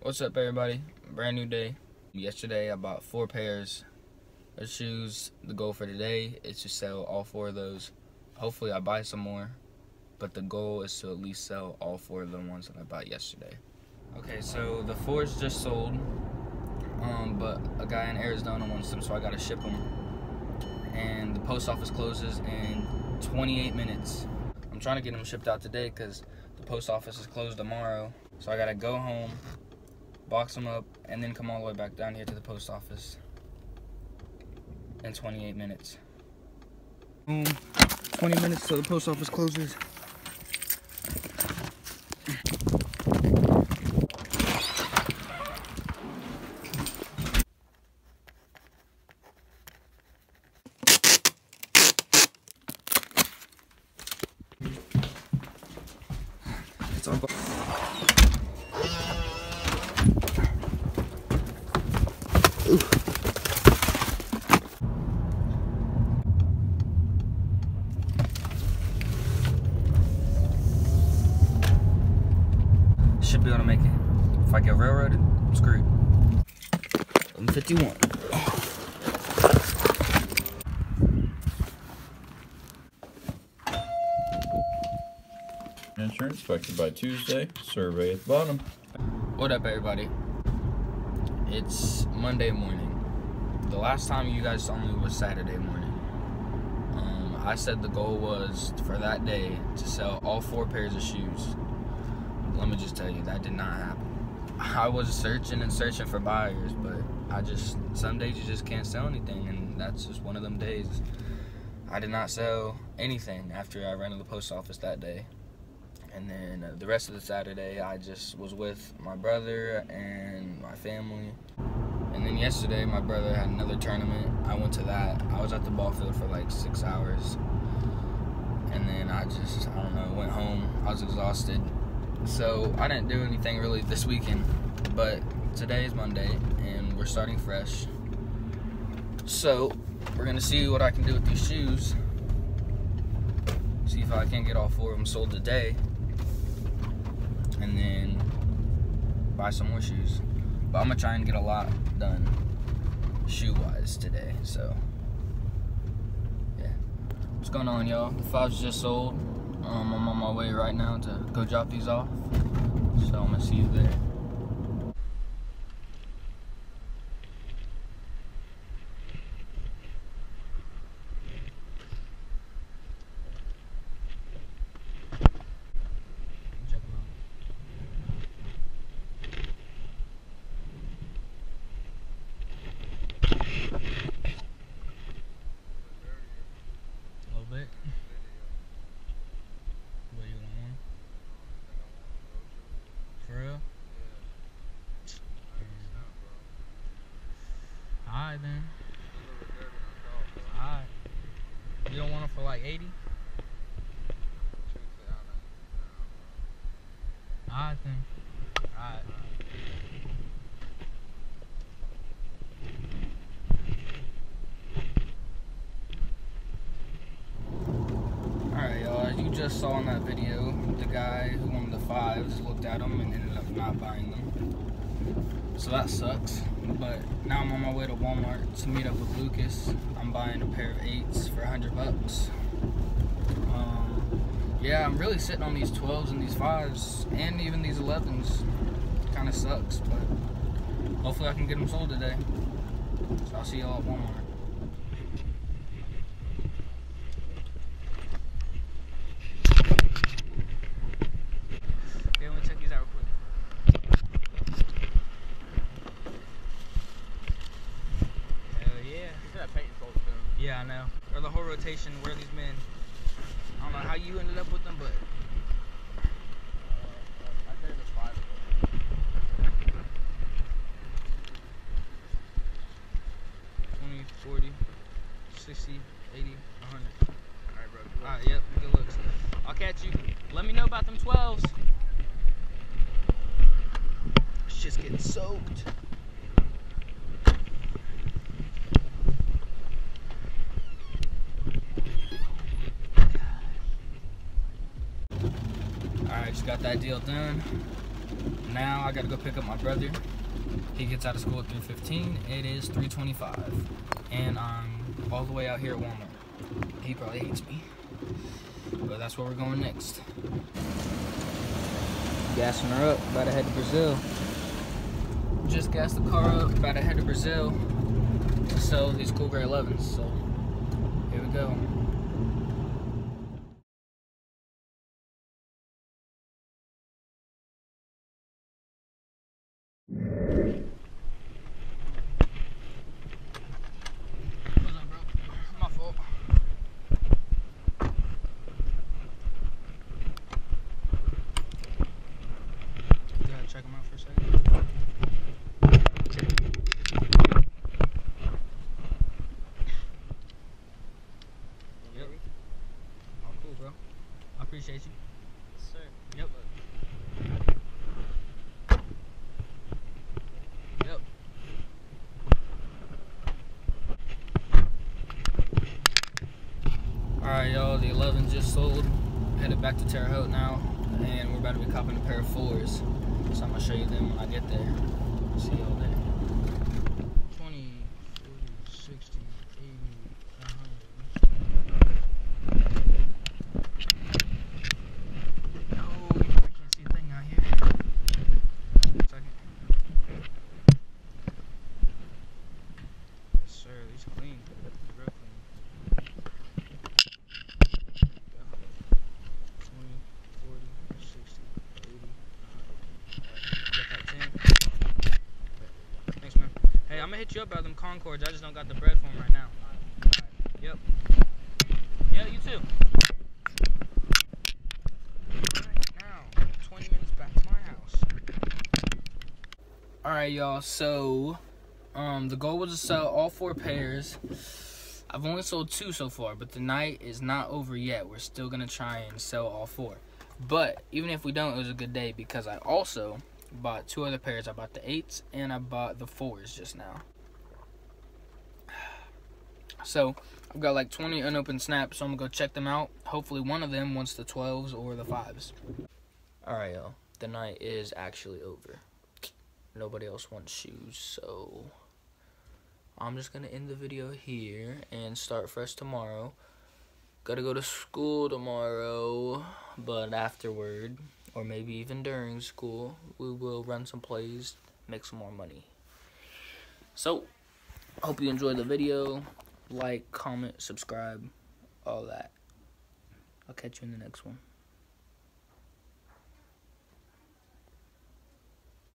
What's up, everybody? Brand new day. Yesterday I bought 4 pairs of shoes. The goal for today is to sell all 4 of those. Hopefully I buy some more, but the goal is to at least sell all 4 of the ones that I bought yesterday. Okay, so the 4s just sold, but a guy in Arizona wants them, so I gotta ship them. And the post office closes in 28 minutes. I'm trying to get them shipped out today because the post office is closed tomorrow. So I gotta go home, box them up, and then come all the way back down here to the post office in 28 minutes. 20 minutes till the post office closes. It's all gone. Should be able to make it. If I get railroaded, I'm screwed. 11:51. Insurance expected by Tuesday. Survey at the bottom. What up, everybody? It's Monday morning. The last time you guys saw me was Saturday morning. I said the goal was for that day to sell all 4 pairs of shoes. Let me just tell you, that did not happen. I was searching and searching for buyers, but some days you just can't sell anything, and that's just one of them days. I did not sell anything after I ran to the post office that day. And then the rest of the Saturday, I just was with my brother and my family. And then yesterday, my brother had another tournament. I went to that. I was at the ball field for like 6 hours. And then I don't know, went home. I was exhausted. So I didn't do anything really this weekend. But today is Monday, and we're starting fresh. So we're gonna see what I can do with these shoes. See if I can get all 4 of them sold today. And then buy some more shoes. But I'm gonna try and get a lot done shoe-wise today, so yeah. What's going on, y'all? The 5s just sold. I'm on my way right now to go drop these off, so I'm gonna see you there. Alright then. Alright. You don't want it for like 80? Alright then. Alright. Alright, y'all. As you just saw in that video, the guy who wanted the 5s looked at them and ended up not buying them. So that sucks. But now I'm on my way to Walmart to meet up with Lucas. I'm buying a pair of 8s for $100. Yeah, I'm really sitting on these 12s and these 5s and even these 11s. Kind of sucks, but hopefully I can get them sold today. So I'll see y'all at Walmart. Okay, let me check these out real quick. Yeah, I know. Or the whole rotation where these men. I don't know how you ended up with them, but I think there's 5 of them. 20, 40, 60, 80, 100. Alright, bro. Alright, yep, good looks. I'll catch you. Let me know about them 12s. It's just getting soaked. Alright, just got that deal done. now I gotta go pick up my brother. He gets out of school at 3:15. It is 3:25, and I'm all the way out here at Walmart. He probably hates me, but that's where we're going next. Gassing her up, about to head to Brazil. Just gassed the car up, about to head to Brazil to sell these cool gray 11s. So here we go. What's up, bro? My fault. You gotta check them out for a second. Yep. Oh, cool, bro. I appreciate you. Sir. Yep. Yep. Alright, y'all, the 11 just sold. Headed back to Terre Haute now, and we're about to be copping a pair of 4s. So I'm gonna show you them when I get there. See y'all there. 20, 40, 60, 80, 100. No, I can't see a thing out here. Second. Yes, sir. These clean. Real clean. 20, 40, 60, 80, 100. Got that 10. Thanks, man. Hey, I'm gonna hit you up about them Concords. I just don't got the bread for them right now. Yep. Yeah, you too. Right now, 20 minutes back to my house. Alright, y'all, so the goal was to sell all 4 pairs. I've only sold 2 so far, but the night is not over yet. We're still gonna try and sell all 4. But even if we don't, it was a good day because I also bought 2 other pairs. I bought the 8s and I bought the 4s just now. So I've got like 20 unopened snaps, so I'm gonna go check them out. Hopefully one of them wants the 12s or the 5s. Alright, y'all, the night is actually over. Nobody else wants shoes, so I'm just gonna end the video here and start fresh tomorrow. Gotta go to school tomorrow, but afterward, or maybe even during school, we will run some plays, make some more money. So, hope you enjoyed the video. Like, comment, subscribe, all that. I'll catch you in the next one.